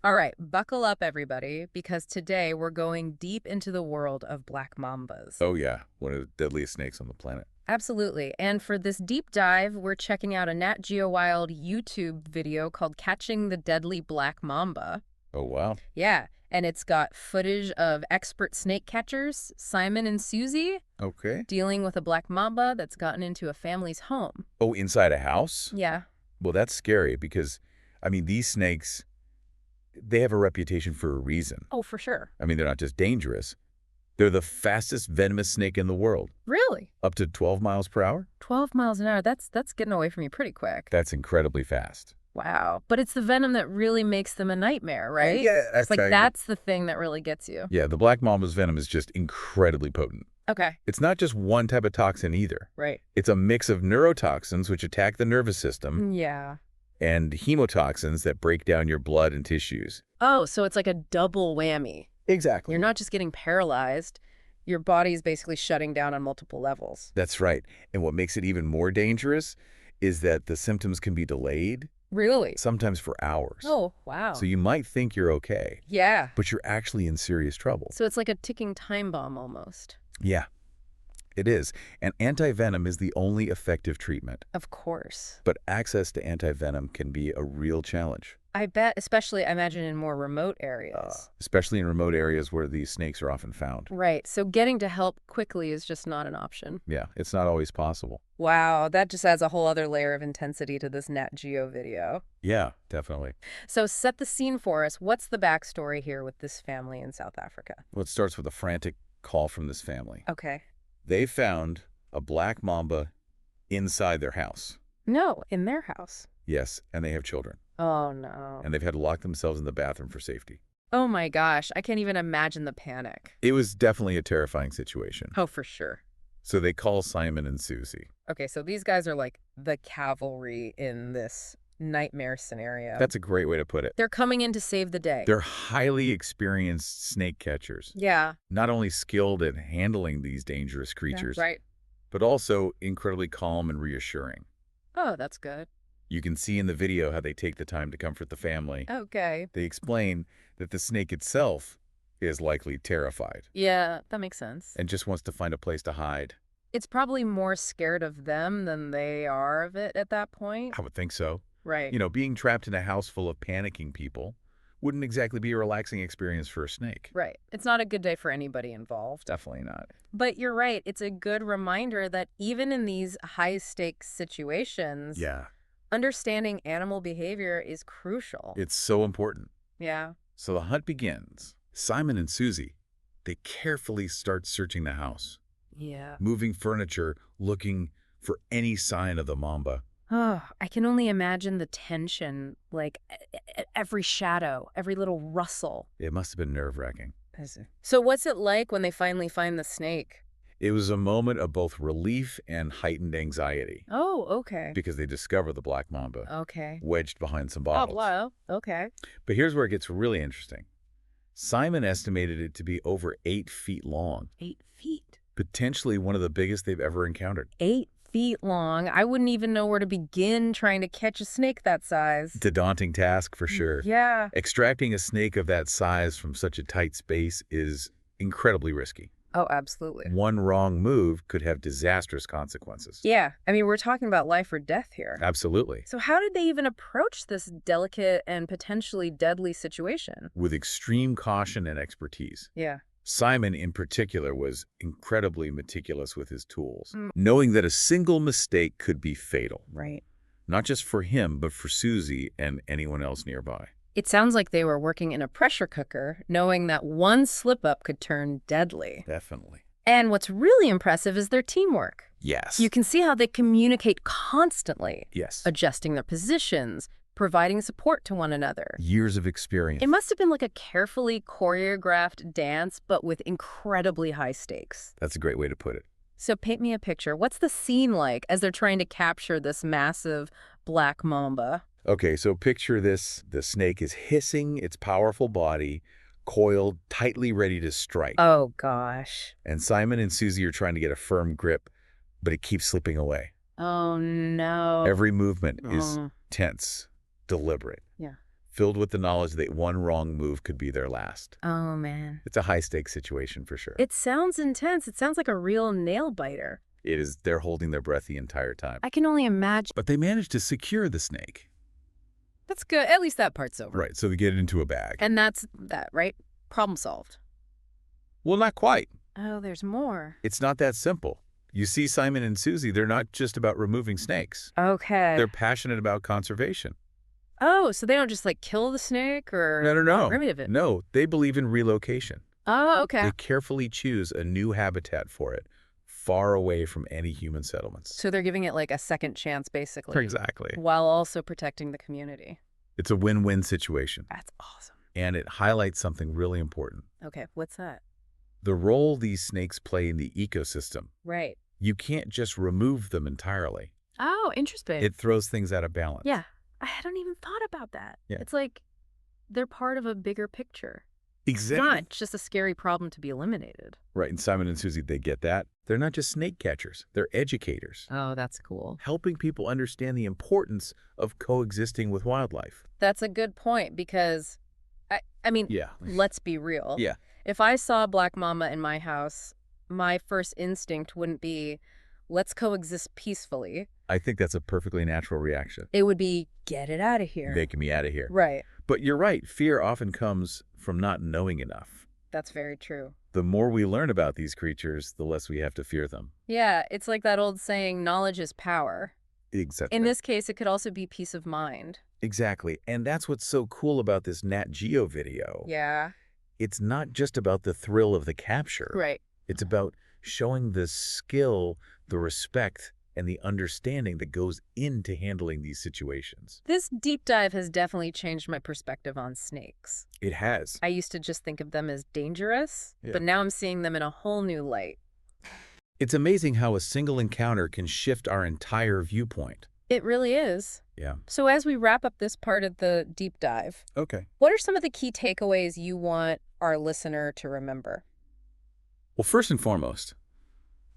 All right, buckle up, everybody, because today we're going deep into the world of black mambas. Oh, yeah. One of the deadliest snakes on the planet. Absolutely. And for this deep dive, we're checking out a Nat Geo Wild YouTube video called Catching the Deadly Black Mamba. Oh, wow. Yeah, and it's got footage of expert snake catchers, Simon and Siouxsie, Okay. dealing with a black mamba that's gotten into a family's home. Oh, inside a house? Yeah. Well, that's scary because, these snakes, they have a reputation for a reason. Oh, for sure. They're not just dangerous. They're the fastest venomous snake in the world. Really? Up to 12 miles per hour? 12 miles an hour. That's getting away from you pretty quick. That's incredibly fast. Wow. But it's the venom that really makes them a nightmare, right? Yeah, It's like that's the thing that really gets you. Yeah, the black mamba's venom is just incredibly potent. Okay. It's not just one type of toxin either. Right. It's a mix of neurotoxins, which attack the nervous system, Yeah. and hemotoxins that break down your blood and tissues. Oh, so it's like a double whammy. Exactly. You're not just getting paralyzed. Your body's basically shutting down on multiple levels. That's right. And what makes it even more dangerous is that the symptoms can be delayed, Really? sometimes for hours. Oh, wow. So you might think you're okay, Yeah. but you're actually in serious trouble. So it's like a ticking time bomb almost. Yeah, it is. And antivenom is the only effective treatment. Of course. But access to antivenom can be a real challenge, I bet, especially, I imagine, in more remote areas. especially in remote areas where these snakes are often found. Right. So getting to help quickly is just not an option. Yeah, it's not always possible. Wow, that just adds a whole other layer of intensity to this Nat Geo video. Yeah, definitely. So set the scene for us. What's the backstory here with this family in South Africa? Well, it starts with a frantic call from this family. Okay. They found a black mamba inside their house. No, in their house. Yes, and they have children. Oh, no. And they've had to lock themselves in the bathroom for safety. Oh, my gosh. I can't even imagine the panic. It was definitely a terrifying situation. Oh, for sure. So they call Simon and Siouxsie. Okay, so these guys are like the cavalry in this nightmare scenario. That's a great way to put it. They're coming in to save the day. They're highly experienced snake catchers, Yeah, not only skilled at handling these dangerous that's creatures, right. but also incredibly calm and reassuring. Oh, that's good. You can see in the video how they take the time to comfort the family. Okay. They explain that the snake itself is likely terrified Yeah, that makes sense. and just wants to find a place to hide. It's probably more scared of them than they are of it at that point. I would think so. Right. Being trapped in a house full of panicking people wouldn't exactly be a relaxing experience for a snake. Right. It's not a good day for anybody involved. Definitely not. But you're right. It's a good reminder that even in these high-stakes situations, Yeah, understanding animal behavior is crucial. it's so important. Yeah. So the hunt begins. Simon and Siouxsie, they carefully start searching the house, Yeah. moving furniture, looking for any sign of the mamba. Oh, I can only imagine the tension, like every shadow, every little rustle. It must have been nerve-wracking. So what's it like when they finally find the snake? It was a moment of both relief and heightened anxiety Oh, okay. because they discover the black mamba Okay. wedged behind some Oh, bottles. wow. Okay. But here's where it gets really interesting. Simon estimated it to be over 8 feet long, 8 feet. potentially one of the biggest they've ever encountered. 8 feet long. I wouldn't even know where to begin trying to catch a snake that size. It's a daunting task for sure. Yeah. Extracting a snake of that size from such a tight space is incredibly risky. Oh, absolutely. One wrong move could have disastrous consequences. Yeah. I mean, we're talking about life or death here. Absolutely. So how did they even approach this delicate and potentially deadly situation? With extreme caution and expertise. Yeah. Simon, in particular, was incredibly meticulous with his tools, Mm. knowing that a single mistake could be fatal, Right. not just for him, but for Siouxsie and anyone else nearby. It sounds like they were working in a pressure cooker, knowing that one slip-up could turn deadly. Definitely. And what's really impressive is their teamwork. Yes. You can see how they communicate constantly, Yes. adjusting their positions, providing support to one another. Years of experience. It must have been like a carefully choreographed dance, but with incredibly high stakes. That's a great way to put it. So paint me a picture. What's the scene like as they're trying to capture this massive black mamba? Okay, so picture this. The snake is hissing its powerful body, coiled, tightly ready to strike. Oh, gosh. And Simon and Siouxsie are trying to get a firm grip, but it keeps slipping away. Oh, no. Every movement is Oh. tense, deliberate. Yeah. filled with the knowledge that one wrong move could be their last. Oh, man. It's a high-stakes situation for sure. It sounds intense. It sounds like a real nail biter. It is. They're holding their breath the entire time. I can only imagine. But they managed to secure the snake. That's good. At least that part's over. Right, so they get it into a bag. And that's that, right? Problem solved. Well, not quite. Oh, there's more. It's not that simple. You see, Simon and Siouxsie, they're not just about removing snakes. Okay. They're passionate about conservation. Oh, so they don't just like kill the snake or No. get rid of it? No, they believe in relocation. Oh, okay. They carefully choose a new habitat for it, far away from any human settlements. So they're giving it like a second chance, basically. Exactly. While also protecting the community. It's a win-win situation. That's awesome. And it highlights something really important. Okay, what's that? The role these snakes play in the ecosystem. Right. You can't just remove them entirely. Oh, interesting. It throws things out of balance. Yeah. I hadn't even thought about that. Yeah. It's like they're part of a bigger picture. Exactly. It's not just a scary problem to be eliminated. Right, and Simon and Siouxsie, they get that. They're not just snake catchers. They're educators. Oh, that's cool. Helping people understand the importance of coexisting with wildlife. That's a good point because, I mean, Yeah. let's be real. Yeah. If I saw a Black Mamba in my house, my first instinct wouldn't be, let's coexist peacefully. I think that's a perfectly natural reaction. It would be, get it out of here. Making me out of here. Right. But you're right. Fear often comes from not knowing enough. That's very true. The more we learn about these creatures, the less we have to fear them. Yeah, it's like that old saying, knowledge is power. Exactly. In this case, it could also be peace of mind. Exactly. And that's what's so cool about this Nat Geo video. Yeah. It's not just about the thrill of the capture. Right. It's about showing the skill, the respect, and the understanding that goes into handling these situations. This deep dive has definitely changed my perspective on snakes. It has. I used to just think of them as dangerous, Yeah. but now I'm seeing them in a whole new light. It's amazing how a single encounter can shift our entire viewpoint. It really is. Yeah. So as we wrap up this part of the deep dive, Okay. what are some of the key takeaways you want our listener to remember? Well, first and foremost,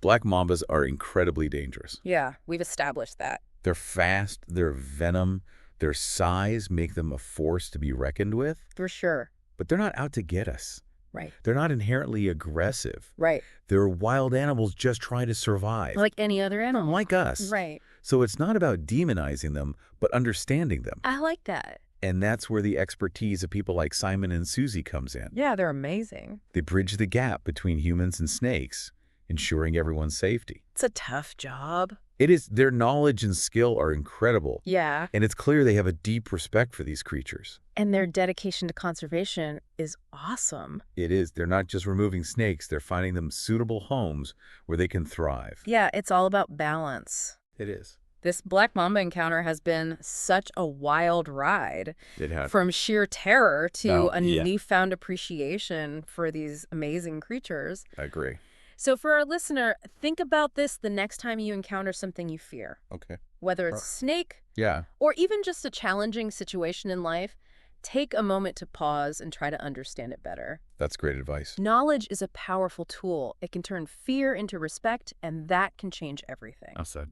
Black Mambas are incredibly dangerous. Yeah, we've established that. They're fast, they're venom, their size make them a force to be reckoned with, For sure. but they're not out to get us. Right. They're not inherently aggressive. Right. They're wild animals just trying to survive. Like any other animal. Like us. Right. So it's not about demonizing them, but understanding them. I like that. And that's where the expertise of people like Simon and Siouxsie comes in. Yeah, they're amazing. They bridge the gap between humans and snakes, ensuring everyone's safety. It's a tough job. It is. Their knowledge and skill are incredible. Yeah. And it's clear they have a deep respect for these creatures. And their dedication to conservation is awesome. It is. They're not just removing snakes. They're finding them suitable homes where they can thrive. Yeah, it's all about balance. It is. This Black Mamba encounter has been such a wild ride. It has. From sheer terror to a yeah. newfound appreciation for these amazing creatures. I agree. So for our listener, think about this the next time you encounter something you fear. Okay. Whether it's a snake Yeah. or even just a challenging situation in life, take a moment to pause and try to understand it better. That's great advice. Knowledge is a powerful tool. It can turn fear into respect, and that can change everything. Well said.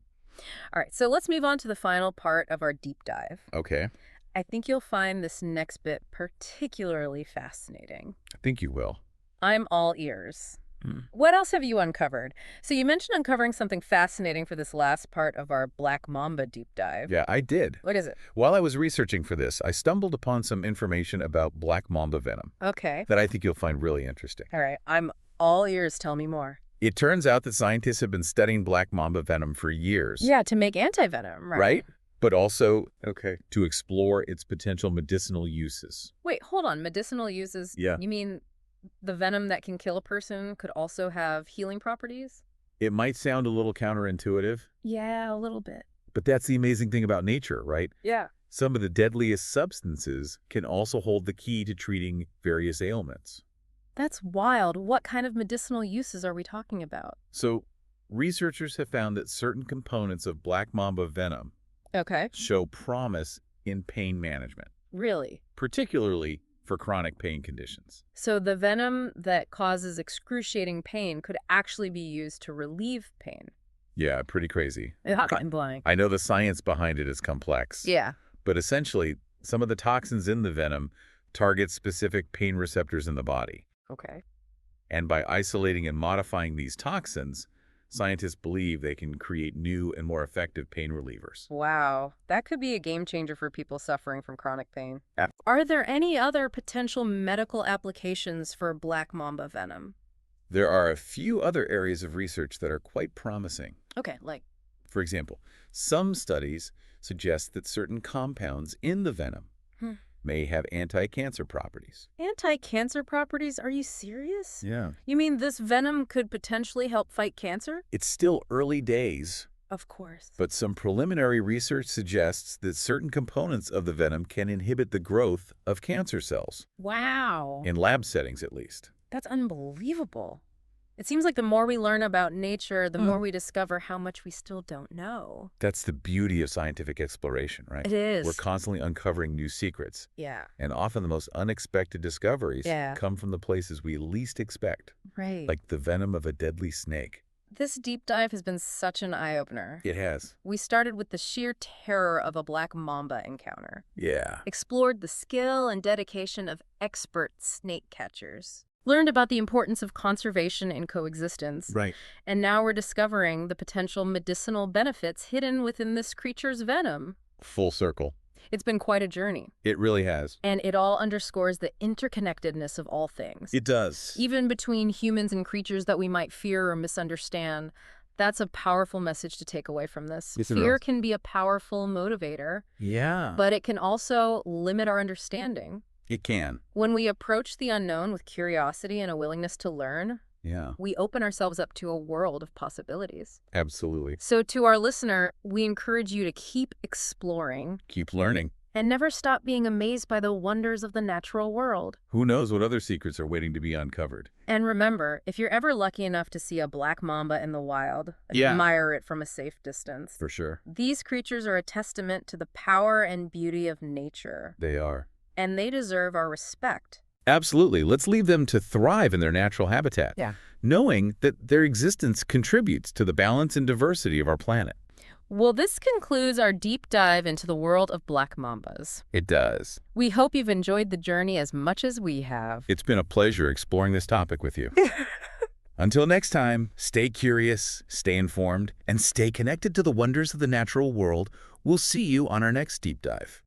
All right, so let's move on to the final part of our deep dive. Okay. I think you'll find this next bit particularly fascinating. I think you will. I'm all ears. What else have you uncovered? So you mentioned uncovering something fascinating for this last part of our Black Mamba deep dive. Yeah, I did. What is it? While I was researching for this, I stumbled upon some information about Black Mamba venom Okay. that I think you'll find really interesting. All right, I'm all ears. Tell me more. It turns out that scientists have been studying Black Mamba venom for years. Yeah, to make antivenom, right? Right? But also, to explore its potential medicinal uses. Wait, hold on. Medicinal uses? Yeah. You mean the venom that can kill a person could also have healing properties? It might sound a little counterintuitive, Yeah, a little bit. but that's the amazing thing about nature, right? Yeah. Some of the deadliest substances can also hold the key to treating various ailments. That's wild. What kind of medicinal uses are we talking about? So, researchers have found that certain components of Black Mamba venom Okay. show promise in pain management, Really? particularly for chronic pain conditions. So the venom that causes excruciating pain could actually be used to relieve pain. Yeah, pretty crazy. I'm blank. I know the science behind it is complex. Yeah. But essentially, Some of the toxins in the venom target specific pain receptors in the body. Okay. And by isolating and modifying these toxins, scientists believe they can create new and more effective pain relievers. Wow, that could be a game changer for people suffering from chronic pain. Ab- Are there any other potential medical applications for Black Mamba venom? There are a few other areas of research that are quite promising. Okay, like, For example, some studies suggest that certain compounds in the venom Hmm. may have anti-cancer properties. anti-cancer properties? Are you serious? Yeah. You mean this venom could potentially help fight cancer? It's still early days, Of course. but some preliminary research suggests that certain components of the venom can inhibit the growth of cancer cells, Wow. in lab settings at least. That's unbelievable. It seems like the more we learn about nature, the more we discover how much we still don't know. That's the beauty of scientific exploration, right? It is. We're constantly uncovering new secrets, Yeah, and often the most unexpected discoveries Yeah. come from the places we least expect, right. like the venom of a deadly snake. This deep dive has been such an eye-opener. It has. We started with the sheer terror of a Black Mamba encounter, Yeah. explored the skill and dedication of expert snake catchers, learned about the importance of conservation and coexistence, Right. and now we're discovering the potential medicinal benefits hidden within this creature's venom. Full circle. It's been quite a journey, It really has. and it all underscores the interconnectedness of all things. It does. Even between humans and creatures that we might fear or misunderstand. That's a powerful message to take away from this. Yes, it Fear is. can be a powerful motivator, Yeah. but it can also limit our understanding. It can. When we approach the unknown with curiosity and a willingness to learn, Yeah. we open ourselves up to a world of possibilities. Absolutely. So to our listener, we encourage you to keep exploring Keep learning. and never stop being amazed by the wonders of the natural world. Who knows what other secrets are waiting to be uncovered? And remember, if you're ever lucky enough to see a Black Mamba in the wild, Yeah. admire it from a safe distance. For sure. These creatures are a testament to the power and beauty of nature, They are. and they deserve our respect. Absolutely. Let's leave them to thrive in their natural habitat, Yeah. knowing that their existence contributes to the balance and diversity of our planet. Well, this concludes our deep dive into the world of Black Mambas. It does. We hope you've enjoyed the journey as much as we have. It's been a pleasure exploring this topic with you. Until next time, stay curious, stay informed, and stay connected to the wonders of the natural world. We'll see you on our next deep dive.